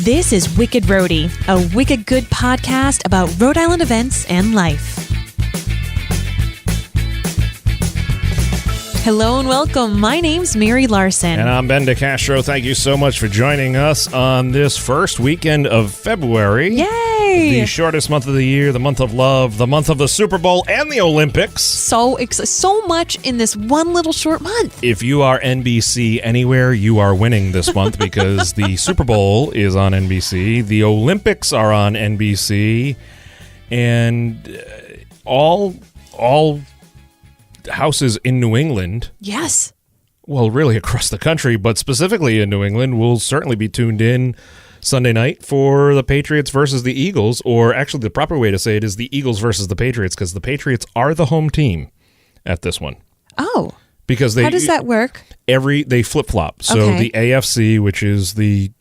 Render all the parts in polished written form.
This is Wicked Rhody, a wicked good podcast about Rhode Island events and life. Hello and welcome. My name's Mary Larson. And I'm Ben DeCastro. Thank you so much for joining us on this first weekend of February. Yay! The shortest month of the year, the month of love, the month of the Super Bowl and the Olympics. So much in this one little short month. If you are NBC anywhere, you are winning this month because the Super Bowl is on NBC, the Olympics are on NBC, and all houses in New England. Yes. Well, really across the country, but specifically in New England, will certainly be tuned in Sunday night for the Patriots versus the Eagles, or actually the proper way to say it is the Eagles versus the Patriots, because the Patriots are the home team at this one. Oh. Because how does that work? They flip-flop. So Okay. the AFC, which is the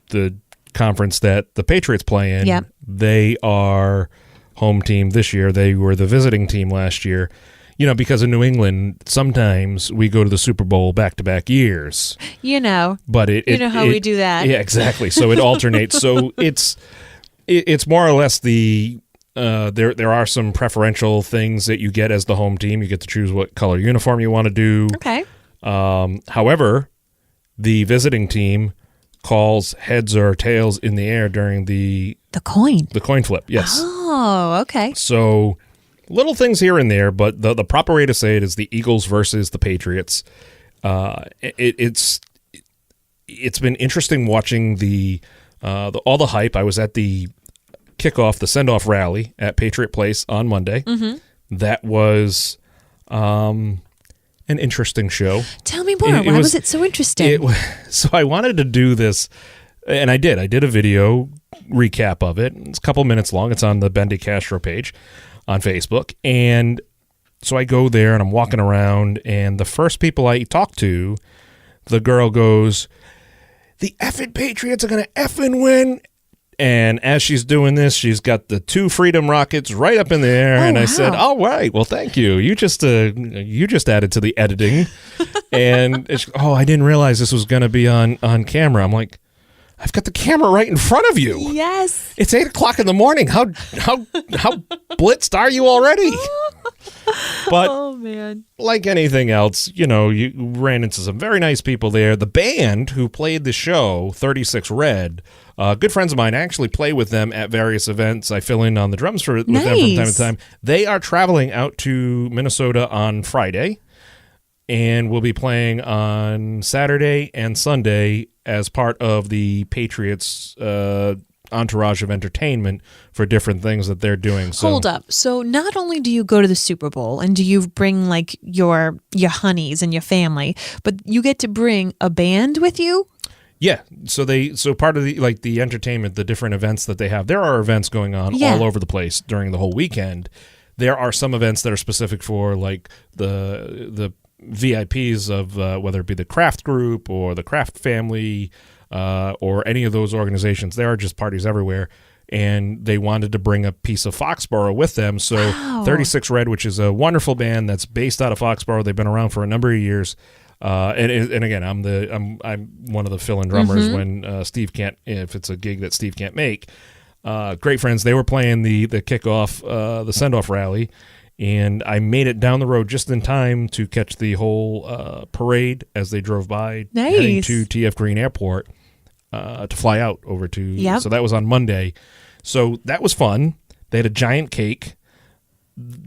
conference that the Patriots play in, Yep. They are home team this year. They were the visiting team last year. You know, because in New England, sometimes we go to the Super Bowl back-to-back years. You know. But you know how we do that. Yeah, exactly. So it alternates. So it's more or less the there are some preferential things that you get as the home team. You get to choose what color uniform you want to do. Okay. However, the visiting team calls heads or tails in the air during the coin flip. Yes. Oh, okay. So little things here and there, but the proper way to say it is the Eagles versus the Patriots. It's been interesting watching all the hype. I was at the kickoff, the send-off rally at Patriot Place on Monday. Mm-hmm. That was an interesting show. Tell me more. Why was it so interesting? So I wanted to do this, and I did. I did a video recap of it. It's a couple minutes long. It's on the Ben DeCastro page on Facebook. And so I go there and I'm walking around, and the first people I talk to, the girl goes, "The effing Patriots are going to effing win." And as she's doing this, she's got the 2 Freedom Rockets right up in the air. And I said, "All right, well, thank you. You just added to the editing." And she, I didn't realize this was going to be on camera. I'm like, I've got the camera right in front of you. Yes. It's 8:00 in the morning. How blitzed are you already? But oh man, like anything else, you know, you ran into some very nice people there. The band who played the show, 36 Red, good friends of mine. I actually play with them at various events. I fill in on the drums with them from time to time. They are traveling out to Minnesota on Friday, and we'll be playing on Saturday and Sunday as part of the Patriots entourage of entertainment for different things that they're doing. So, hold up. So not only do you go to the Super Bowl and do you bring like your honeys and your family, but you get to bring a band with you? Yeah. So part of the entertainment, the different events that they have, there are events going on all over the place during the whole weekend. There are some events that are specific for like the VIPs of whether it be the Kraft Group or the Kraft family or any of those organizations. There are just parties everywhere, and they wanted to bring a piece of Foxborough with them. So 36 Red, which is a wonderful band that's based out of Foxborough. They've been around for a number of years. And again, I'm one of the fill-in drummers when Steve can't, if it's a gig that Steve can't make. Great friends. They were playing the kickoff, the send-off rally. And I made it down the road just in time to catch the whole parade as they drove by, heading to TF Green Airport to fly out over to. Yep. So that was on Monday. So that was fun. They had a giant cake,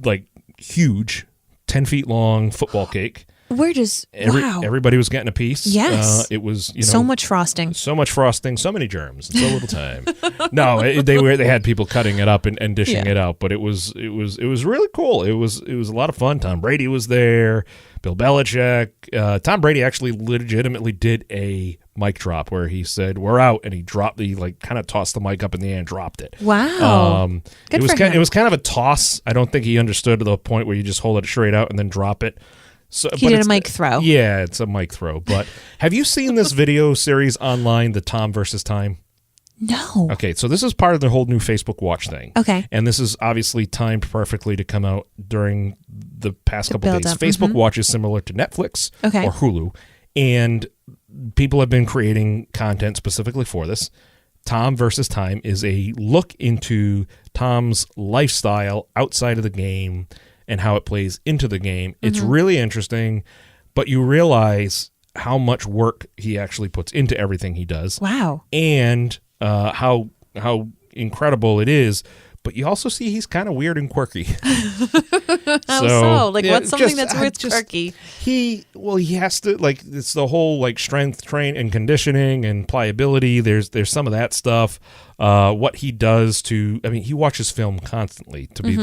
like huge, 10 feet long football cake. Everybody was getting a piece. Yes. It was, so much frosting. So much frosting, so many germs, in so little time. No, they had people cutting it up and dishing it out, but it was really cool. It was a lot of fun. Tom Brady was there, Bill Belichick. Tom Brady actually legitimately did a mic drop where he said, "We're out," and he kind of tossed the mic up in the air and dropped it. Wow. It was kind of a toss. I don't think he understood to the point where you just hold it straight out and then drop it. So, he did a mic throw. Yeah, it's a mic throw. But have you seen this video series online, the Tom versus Time? No. Okay, so this is part of the whole new Facebook Watch thing. Okay. And this is obviously timed perfectly to come out during the past couple days. Up. Facebook Watch is similar to Netflix or Hulu, and people have been creating content specifically for this. Tom versus Time is a look into Tom's lifestyle outside of the game and how it plays into the game. It's really interesting, but you realize how much work he actually puts into everything he does. Wow. And how incredible it is. But you also see he's kind of weird and quirky. How so? Like, what's something that's worth quirky? He has to, like, it's the whole, like, strength train and conditioning and pliability. There's some of that stuff. What he does to, I mean, he watches film constantly to be,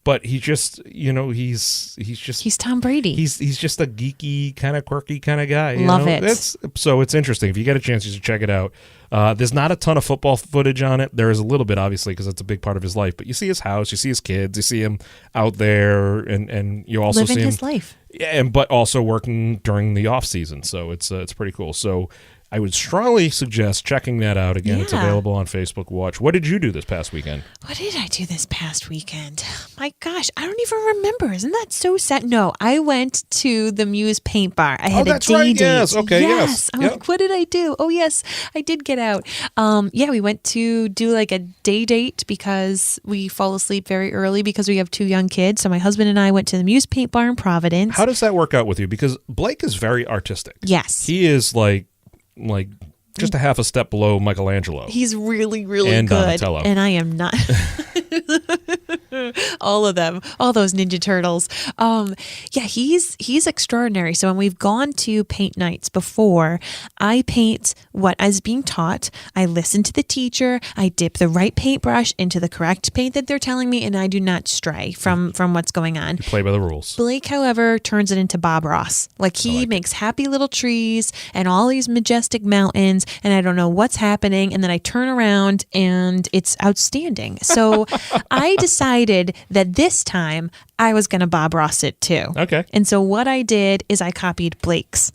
but he just, he's Tom Brady. He's just a geeky, kind of quirky kind of guy. Love it. So it's interesting. If you get a chance, you should check it out. There's not a ton of football footage on it. There is a little bit, obviously, because it's a big part of his life. But you see his house, you see his kids, you see him out there, and you also living see him his life. Yeah, but also working during the off season. So it's pretty cool. So I would strongly suggest checking that out. Again, It's available on Facebook Watch. What did you do this past weekend? What did I do this past weekend? My gosh, I don't even remember. Isn't that so sad? No, I went to the Muse Paint Bar. I had a day date. Yes, okay, yes. I'm like, what did I do? Oh, yes, I did get out. We went to do like a day date because we fall asleep very early because we have 2 young kids. So my husband and I went to the Muse Paint Bar in Providence. How does that work out with you? Because Blake is very artistic. Yes. He is like just a half a step below Michelangelo. He's really, really and good. Donatello. And I am not. All of them, all those Ninja Turtles. He's extraordinary. So when we've gone to paint nights before, I paint what is being taught. I listen to the teacher. I dip the right paintbrush into the correct paint that they're telling me, and I do not stray from what's going on. You play by the rules. Blake, however, turns it into Bob Ross. Like he makes happy little trees and all these majestic mountains, and I don't know what's happening. And then I turn around and it's outstanding. So I decided that this time I was going to Bob Ross it too. Okay. And so what I did is I copied Blake's.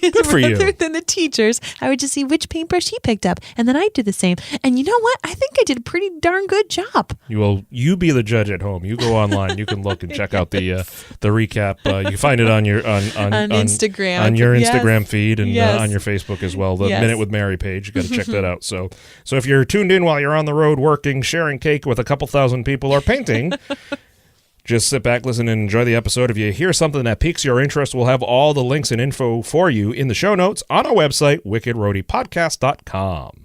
Good for you. Rather than the teachers, I would just see which paintbrush he picked up, and then I'd do the same. And you know what? I think I did a pretty darn good job. You be the judge at home. You go online. You can look and check out the recap. You can find it on your on Instagram, on your Instagram feed, and Yes. On your Facebook as well. The Yes. Minute with Mary page. You got to check that out. So if you're tuned in while you're on the road working, sharing cake with a couple thousand people, or painting. Just sit back, listen, and enjoy the episode. If you hear something that piques your interest, we'll have all the links and info for you in the show notes on our website, wickedroadypodcast.com.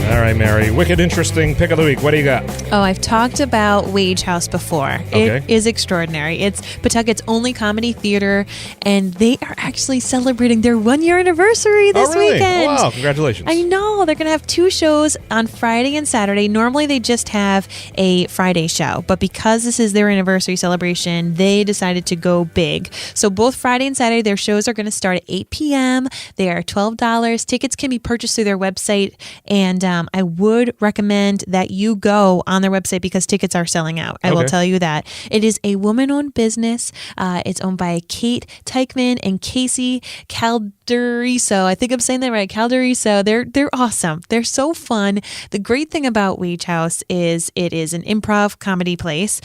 All right, Mary. Wicked interesting pick of the week. What do you got? Oh, I've talked about Wage House before. Okay. It is extraordinary. It's Pawtucket's only comedy theater, and they are actually celebrating their 1-year anniversary this weekend. Oh, wow. Congratulations. I know. They're going to have 2 shows on Friday and Saturday. Normally, they just have a Friday show, but because this is their anniversary celebration, they decided to go big. So both Friday and Saturday, their shows are going to start at 8 p.m. They are $12. Tickets can be purchased through their website, and I would recommend that you go on their website because tickets are selling out. I will tell you that. It is a woman-owned business. It's owned by Kate Teichman and Casey Calderiso. I think I'm saying that right. Calderiso. They're awesome. They're so fun. The great thing about Wage House is it is an improv comedy place.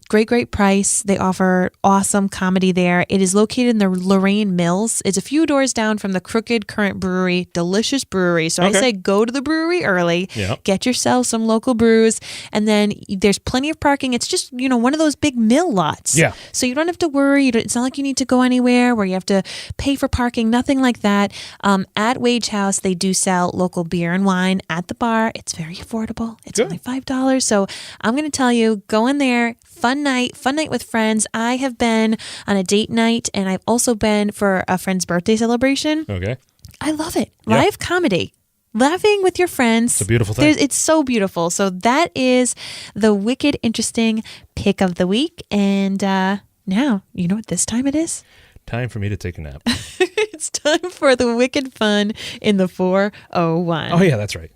Great price. They offer awesome comedy there. It is located in the Lorraine Mills. It's a few doors down from the Crooked Current Brewery. Delicious brewery. So I say go to the brewery early. Yep. Get yourself some local brews, and then there's plenty of parking. It's just one of those big mill lots. Yeah. So you don't have to worry. It's not like you need to go anywhere where you have to pay for parking. Nothing like that. At Wage House, they do sell local beer and wine at the bar. It's very affordable. It's only $5. So I'm going to tell you, go in there. Fun night with friends. I have been on a date night, and I've also been for a friend's birthday celebration. Okay. I love it. Live comedy. Laughing with your friends. It's a beautiful thing. It's so beautiful. So that is the wicked interesting pick of the week. And now, you know what this time it is? Time for me to take a nap. It's time for the wicked fun in the 401. Oh, yeah, that's right.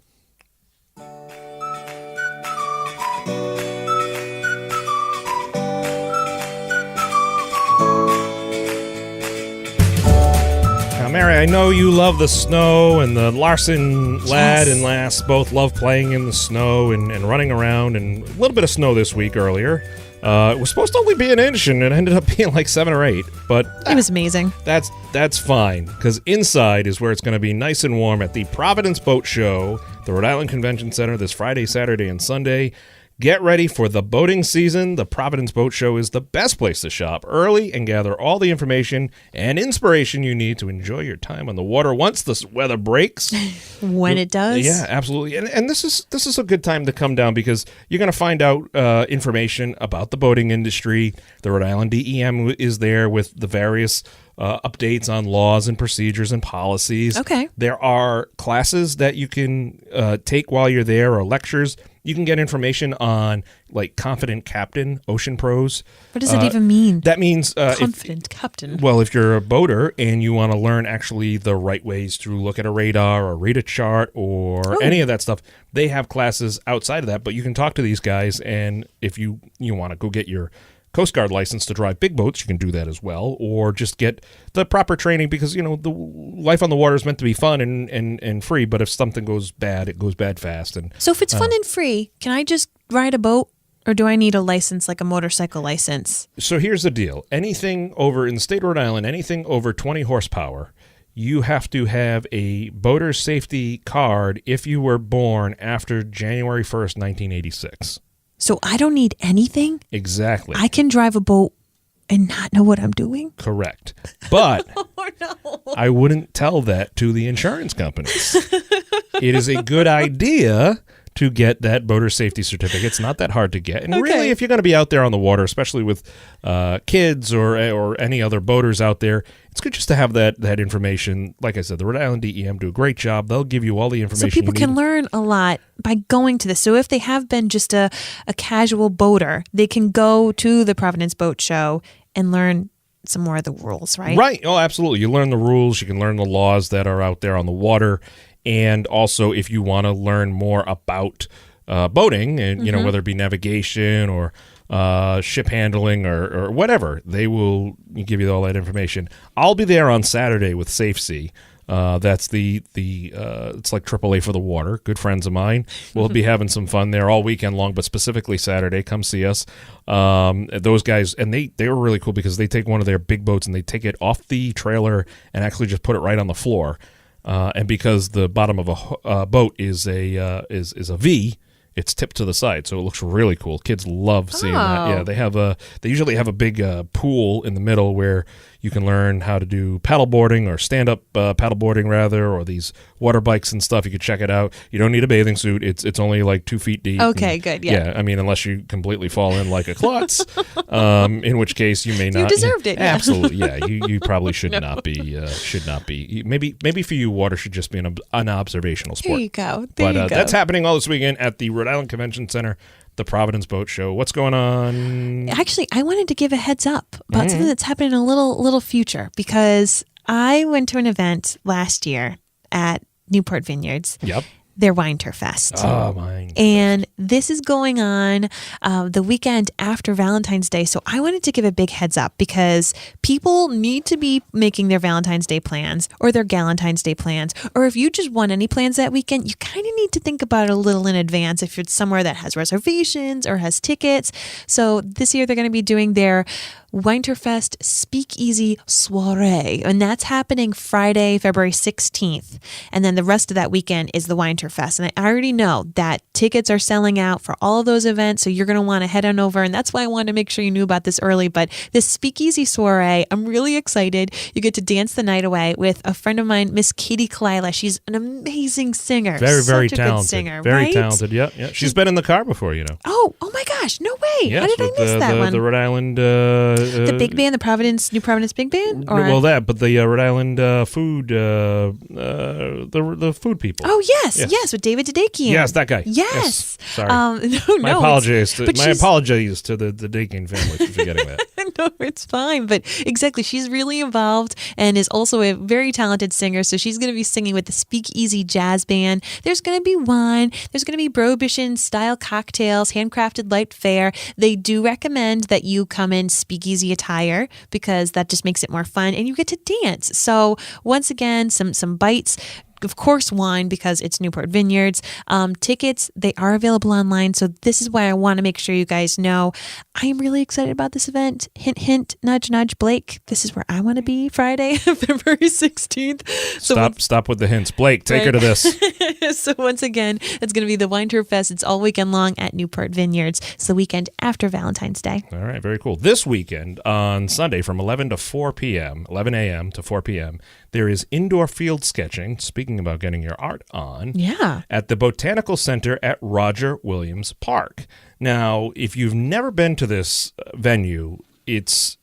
Mary, I know you love the snow, and the Larson lad and lass both love playing in the snow and running around, and a little bit of snow this week earlier. It was supposed to only be an inch, and it ended up being like 7 or 8. But it was amazing. That's fine, because inside is where it's going to be nice and warm at the Providence Boat Show, the Rhode Island Convention Center, this Friday, Saturday, and Sunday. Get ready for the boating season. The Providence Boat Show is the best place to shop early and gather all the information and inspiration you need to enjoy your time on the water once the weather breaks. When it does. Yeah, absolutely. And this is a good time to come down, because you're going to find out information about the boating industry. The Rhode Island DEM is there with the various updates on laws and procedures and policies. Okay. There are classes that you can take while you're there, or lectures. You can get information on, like, Confident Captain, Ocean Pros. What does that even mean? That means... Confident Captain. Well, if you're a boater and you want to learn actually the right ways to look at a radar or read a chart or any of that stuff, they have classes outside of that. But you can talk to these guys, and if you want to go get your Coast Guard license to drive big boats, you can do that as well, or just get the proper training, because, the life on the water is meant to be fun and free, but if something goes bad, it goes bad fast. And so if it's fun and free, can I just ride a boat, or do I need a license, like a motorcycle license? So here's the deal. Anything over, in the state of Rhode Island, anything over 20 horsepower, you have to have a boater safety card if you were born after January 1st, 1986. So I don't need anything? Exactly. I can drive a boat and not know what I'm doing? Correct. But oh, no. I wouldn't tell that to the insurance companies. It is a good idea to get that boater safety certificate. It's not that hard to get. And really, if you're going to be out there on the water, especially with kids or any other boaters out there, it's good just to have that information. Like I said, the Rhode Island DEM do a great job. They'll give you all the information. So people can learn a lot by going to this. So if they have been just a casual boater, they can go to the Providence Boat Show and learn some more of the rules, right? Right. Oh, absolutely. You learn the rules. You can learn the laws that are out there on the water. And also, if you want to learn more about boating, and whether it be navigation or ship handling or whatever, they will give you all that information. I'll be there on Saturday with Safe Sea. That's the it's like AAA for the water. Good friends of mine. We'll be having some fun there all weekend long, but specifically Saturday. Come see us. Those guys, and they were really cool, because they take one of their big boats and they take it off the trailer and actually just put it right on the floor. And because the bottom of a boat is a V, it's tipped to the side, so it looks really cool. Kids love seeing that. Yeah, they usually have a big pool in the middle where you can learn how to do paddleboarding, or stand-up paddleboarding rather, or these water bikes and stuff. You could check it out. You don't need a bathing suit. It's only like 2 feet deep. Okay, good. Yeah. I mean, unless you completely fall in like a klutz, in which case you may not. You deserved it. Absolutely. Yeah, you probably should not be. Should not be. Maybe for you, water should just be an observational sport. There you go. But that's happening all this weekend at the Rhode Island Convention Center, the Providence Boat Show. What's going on? Actually, I wanted to give a heads up about something that's happening in a little future, because I went to an event last year at Newport Vineyards. Yep. Their Winterfest. Oh, mine. And this is going on the weekend after Valentine's Day. So I wanted to give a big heads up, because people need to be making their Valentine's Day plans, or their Galentine's Day plans. Or if you just want any plans that weekend, you kind of need to think about it a little in advance if it's somewhere that has reservations or has tickets. So this year they're going to be doing their Winterfest Speakeasy Soiree, and that's happening Friday, February 16th. And then the rest of that weekend is the Winterfest. And I already know that tickets are selling out for all of those events, so you're going to want to head on over. And that's why I wanted to make sure you knew about this early. But this Speakeasy Soiree, I'm really excited. You get to dance the night away with a friend of mine, Miss Katie Kalila. She's an amazing singer. Very, very Such a talented. good singer, very right? talented. Yeah. She's been in the car before, Oh my gosh, no way. Yes, How did I miss that one? The Rhode Island... the big band, the New Providence Big Band? Or? Well, but the Rhode Island food, the food people. Oh, yes, with David Dedekian. Yes, that guy. Yes. Sorry. My apologies to the Dedekian family for forgetting that. No, it's fine. But exactly, she's really involved and is also a very talented singer. So she's going to be singing with the Speakeasy Jazz Band. There's going to be wine. There's going to be Prohibition-style cocktails, handcrafted light fare. They do recommend that you come in speakeasy attire, because that just makes it more fun, and you get to dance. So once again, some bites. of course, wine because it's Newport Vineyards. Tickets, they are available online. So this is why I want to make sure you guys know I am really excited about this event. Hint, hint, nudge, nudge, Blake. This is where I want to be Friday, February 16th. So stop with the hints. Blake, take her to this. So once again, it's going to be the Wine Tour Fest. It's all weekend long at Newport Vineyards. It's the weekend after Valentine's Day. All right, very cool. This weekend on Sunday from 11 a.m. to 4 p.m., there is indoor field sketching, speaking about getting your art on, at the Botanical Center at Roger Williams Park. Now, if you've never been to this venue, it's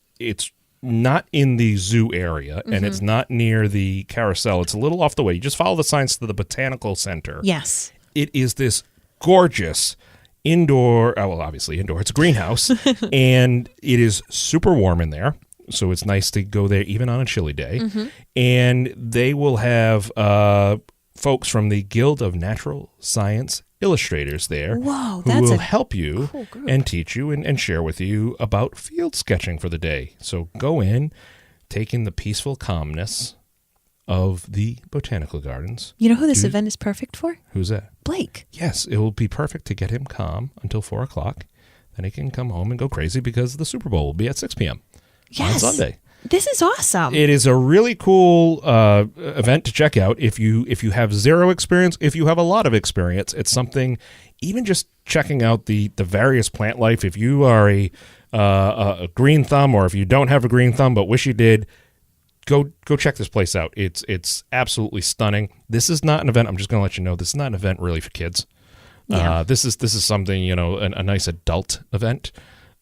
not in the zoo area, and it's not near the carousel. It's a little off the way. You just follow the signs to the Botanical Center. Yes. It is this gorgeous indoor, obviously indoor, it's a greenhouse, and it is super warm in there. So it's nice to go there even on a chilly day. And they will have folks from the Guild of Natural Science Illustrators there who will help you cool and teach you and share with you about field sketching for the day. So go in, take in the peaceful calmness of the botanical gardens. You know who this event is perfect for? Who's that? Blake. Yes, it will be perfect to get him calm until 4 o'clock. Then he can come home and go crazy because the Super Bowl will be at 6 p.m. on Sunday. This is awesome. It is a really cool event to check out if you have zero experience. If you have a lot of experience, it's something. Even just checking out the various plant life. If you are a green thumb, or if you don't have a green thumb but wish you did, go check this place out. It's absolutely stunning. This is not an event. I'm just going to let you know. This is not an event really for kids. This is something, a nice adult event.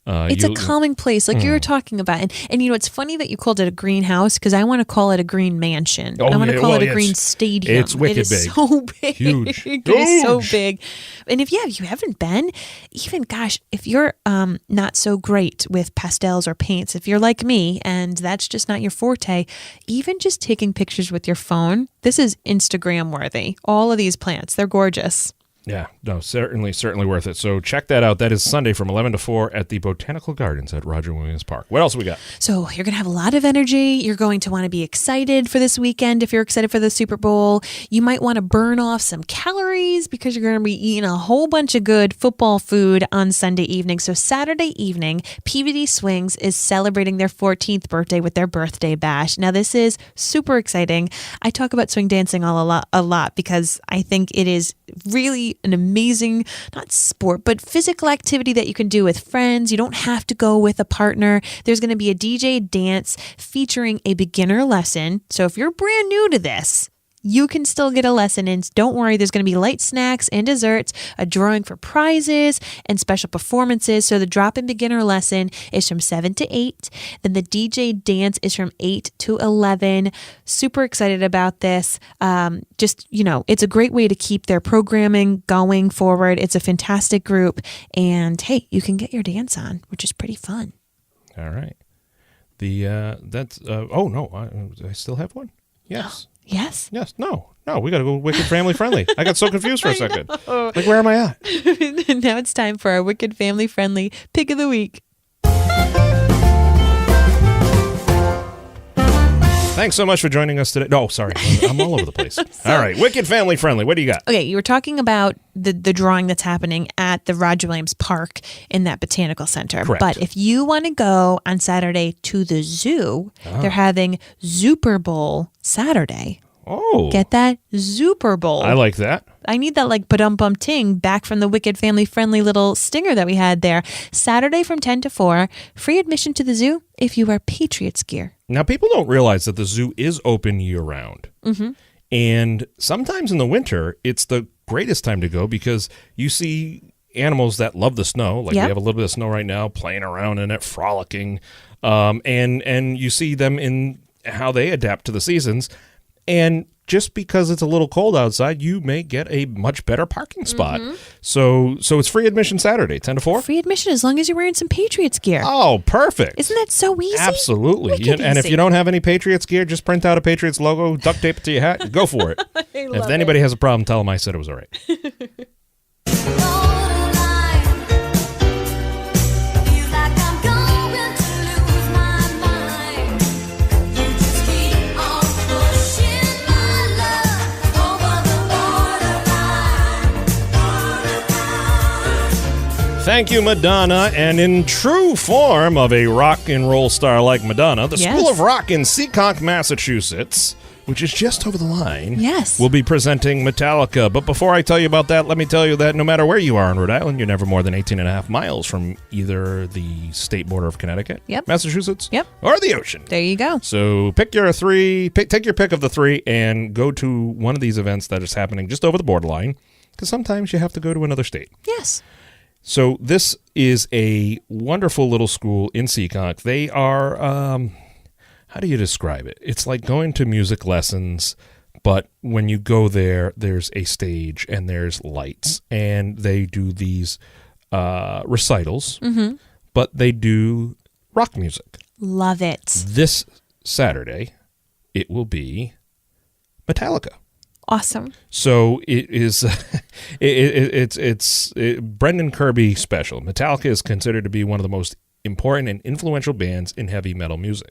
It's a calming place, like you were talking about. And it's funny that you called it a greenhouse, because I want to call it a green mansion. I want to call it a green stadium. It's wicked big. It is so big. Huge. It is so big. And if you haven't been, even, if you're not so great with pastels or paints, if you're like me and that's just not your forte, even just taking pictures with your phone, this is Instagram worthy. All of these plants, they're gorgeous. Yeah, no, certainly worth it. So check that out. That is Sunday from 11 to 4 at the Botanical Gardens at Roger Williams Park. What else we got? So you're going to have a lot of energy. You're going to want to be excited for this weekend. If you're excited for the Super Bowl, you might want to burn off some calories because you're going to be eating a whole bunch of good football food on Sunday evening. So Saturday evening, PVD Swings is celebrating their 14th birthday with their birthday bash. Now, this is super exciting. I talk about swing dancing a lot because I think it is really an amazing, not sport, but physical activity that you can do with friends. You don't have to go with a partner. There's going to be a DJ dance featuring a beginner lesson. So if you're brand new to this, you can still get a lesson in. Don't worry, there's going to be light snacks and desserts, a drawing for prizes, and special performances. So the drop-in beginner lesson is from 7 to 8. Then the DJ dance is from 8 to 11. Super excited about this. It's a great way to keep their programming going forward. It's a fantastic group. And hey, you can get your dance on, which is pretty fun. All right. I still have one. Yes. Yes. Yes. No. We got to go Wicked Family Friendly. I got so confused for a second. Like, where am I at? Now it's time for our Wicked Family Friendly Pick of the Week. Thanks so much for joining us today. No, sorry. I'm all over the place. All right. Wicked Family Friendly. What do you got? Okay. You were talking about the drawing that's happening at the Roger Williams Park in that botanical center. Correct. But if you want to go on Saturday to the zoo, they're having Super Bowl Saturday. Oh. Get that? Super Bowl. I like that. I need that ba-dum-bum ting back from the Wicked Family Friendly little stinger that we had there. Saturday from 10 to 4, free admission to the zoo if you wear Patriots gear. Now, people don't realize that the zoo is open year-round. Mm-hmm. And sometimes in the winter, it's the greatest time to go because you see animals that love the snow. Like we have a little bit of snow right now, playing around in it, frolicking. And you see them in how they adapt to the seasons. And just because it's a little cold outside, you may get a much better parking spot. Mm-hmm. So it's free admission Saturday, 10 to 4? Free admission as long as you're wearing some Patriots gear. Oh, perfect. Isn't that so easy? Absolutely. And if you don't have any Patriots gear, just print out a Patriots logo, duct tape it to your hat, go for it. If anybody has a problem, tell them I said it was all right. Thank you, Madonna. And in true form of a rock and roll star like Madonna, the School of Rock in Seekonk, Massachusetts, which is just over the line, will be presenting Metallica. But before I tell you about that, let me tell you that no matter where you are in Rhode Island, you're never more than 18.5 miles from either the state border of Connecticut, Massachusetts, or the ocean. There you go. So take your pick of the three and go to one of these events that is happening just over the borderline, because sometimes you have to go to another state. Yes. So this is a wonderful little school in Seekonk. They are... how do you describe it? It's like going to music lessons, but when you go there, there's a stage and there's lights, and they do these recitals, but they do rock music. Love it. This Saturday, it will be Metallica. Awesome. So it is. It's Brendan Kirby special. Metallica is considered to be one of the most important and influential bands in heavy metal music.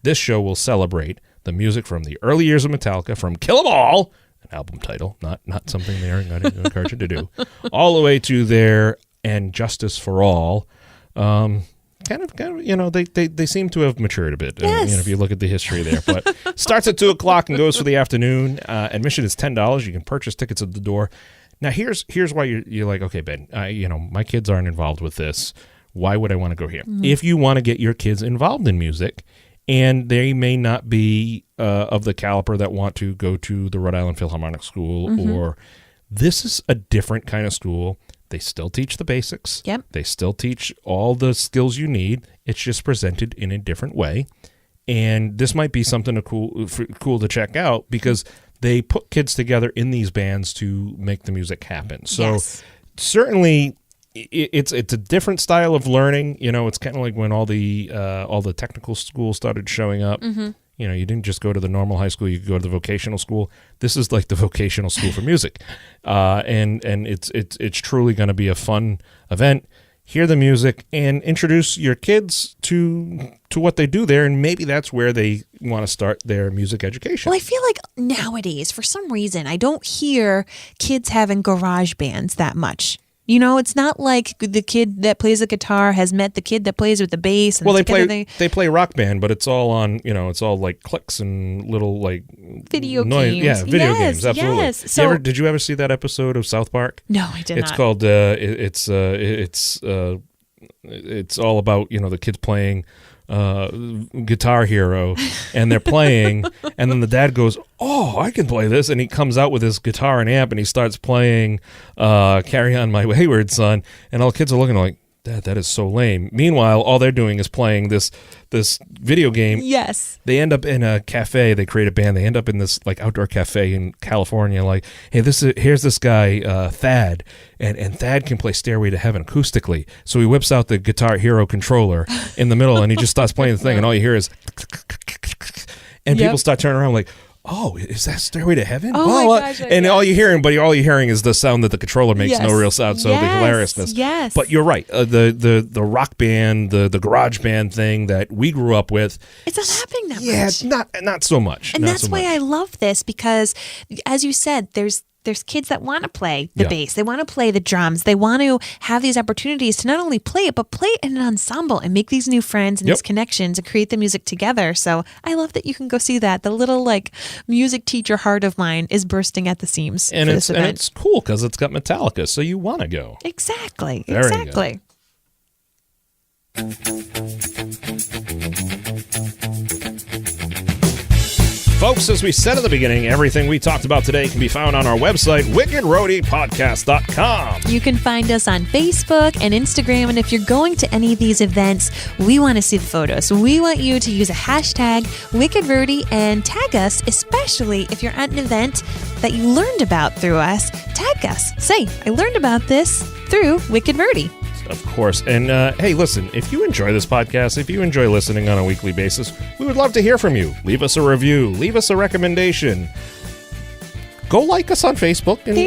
This show will celebrate the music from the early years of Metallica, from Kill 'Em All, an album title, not something they're going to encourage you to do, all the way to their And Justice for All. Kind of, they seem to have matured a bit, if you look at the history there. But starts at 2 o'clock and goes for the afternoon. Admission is $10. You can purchase tickets at the door. Now, here's why you're like, okay, Ben, my kids aren't involved with this. Why would I want to go here? If you want to get your kids involved in music, and they may not be of the caliber that want to go to the Rhode Island Philharmonic School, or this is a different kind of school. They still teach the basics. Yep. They still teach all the skills you need. It's just presented in a different way. And this might be something cool to check out, because they put kids together in these bands to make the music happen. So certainly... It's a different style of learning. It's kind of like when all the technical schools started showing up. You didn't just go to the normal high school; you could go to the vocational school. This is like the vocational school for music, and it's truly going to be a fun event. Hear the music and introduce your kids to what they do there, and maybe that's where they want to start their music education. Well, I feel like nowadays, for some reason, I don't hear kids having garage bands that much. It's not like the kid that plays the guitar has met the kid that plays with the bass. And they play Rock Band, but it's all on, it's all like clicks and little like video noise. games. Yeah, video games. Absolutely. Yes. So, did you ever see that episode of South Park? No, I did not. It's called. It's all about the kids playing Guitar Hero, and they're playing, and then the dad goes, "Oh, I can play this," and he comes out with his guitar and amp, and he starts playing "Carry On My Wayward Son," and all the kids are looking like, "Dad, that is so lame." Meanwhile, all they're doing is playing this video game. Yes. They end up in a cafe. They create a band. They end up in this like outdoor cafe in California. Like, hey, here's this guy Thad, and Thad can play Stairway to Heaven acoustically. So he whips out the Guitar Hero controller in the middle, and he just starts playing the thing, and all you hear is, and people start turning around like, "Oh, is that Stairway to Heaven?" Oh my gosh! And all you're hearing is the sound that the controller makes, no real sound. So the hilariousness. Yes. But you're right. The rock band, the garage band thing that we grew up with. It's not happening that much. Yeah, not so much. And that's why I love this, because, as you said, there's kids that want to play the bass. They want to play the drums. They want to have these opportunities to not only play it, but play it in an ensemble and make these new friends and these connections and create the music together. So I love that you can go see that. The little music teacher heart of mine is bursting at the seams for this event. And it's cool because it's got Metallica, so you want to go. Exactly. Very exactly. Folks, as we said at the beginning, everything we talked about today can be found on our website, wickedroadypodcast.com. You can find us on Facebook and Instagram, and if you're going to any of these events, we want to see the photos. So we want you to use a hashtag WickedRhody and tag us, especially if you're at an event that you learned about through us. Tag us. Say, I learned about this through Wicked Rhody. Of course. And hey, listen, if you enjoy this podcast, if you enjoy listening on a weekly basis, we would love to hear from you. Leave us a review. Leave us a recommendation. Go like us on Facebook and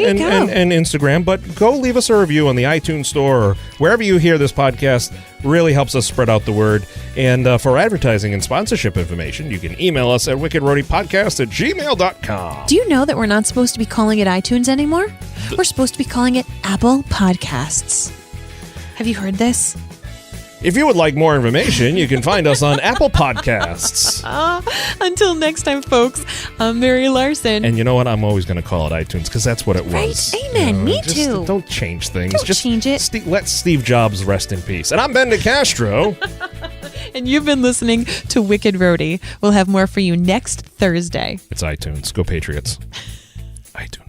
Instagram, but go leave us a review on the iTunes store or wherever you hear this podcast. Really helps us spread out the word. And for advertising and sponsorship information, you can email us at wickedroadypodcast@gmail.com. Do you know that we're not supposed to be calling it iTunes anymore? We're supposed to be calling it Apple Podcasts. Have you heard this? If you would like more information, you can find us on Apple Podcasts. Until next time, folks, I'm Mary Larson. And you know what? I'm always going to call it iTunes because that's what it was. Right? Amen. Me too. Don't change things. Just change it. Let Steve Jobs rest in peace. And I'm Ben DeCastro. And you've been listening to Wicked Rhody. We'll have more for you next Thursday. It's iTunes. Go Patriots. iTunes.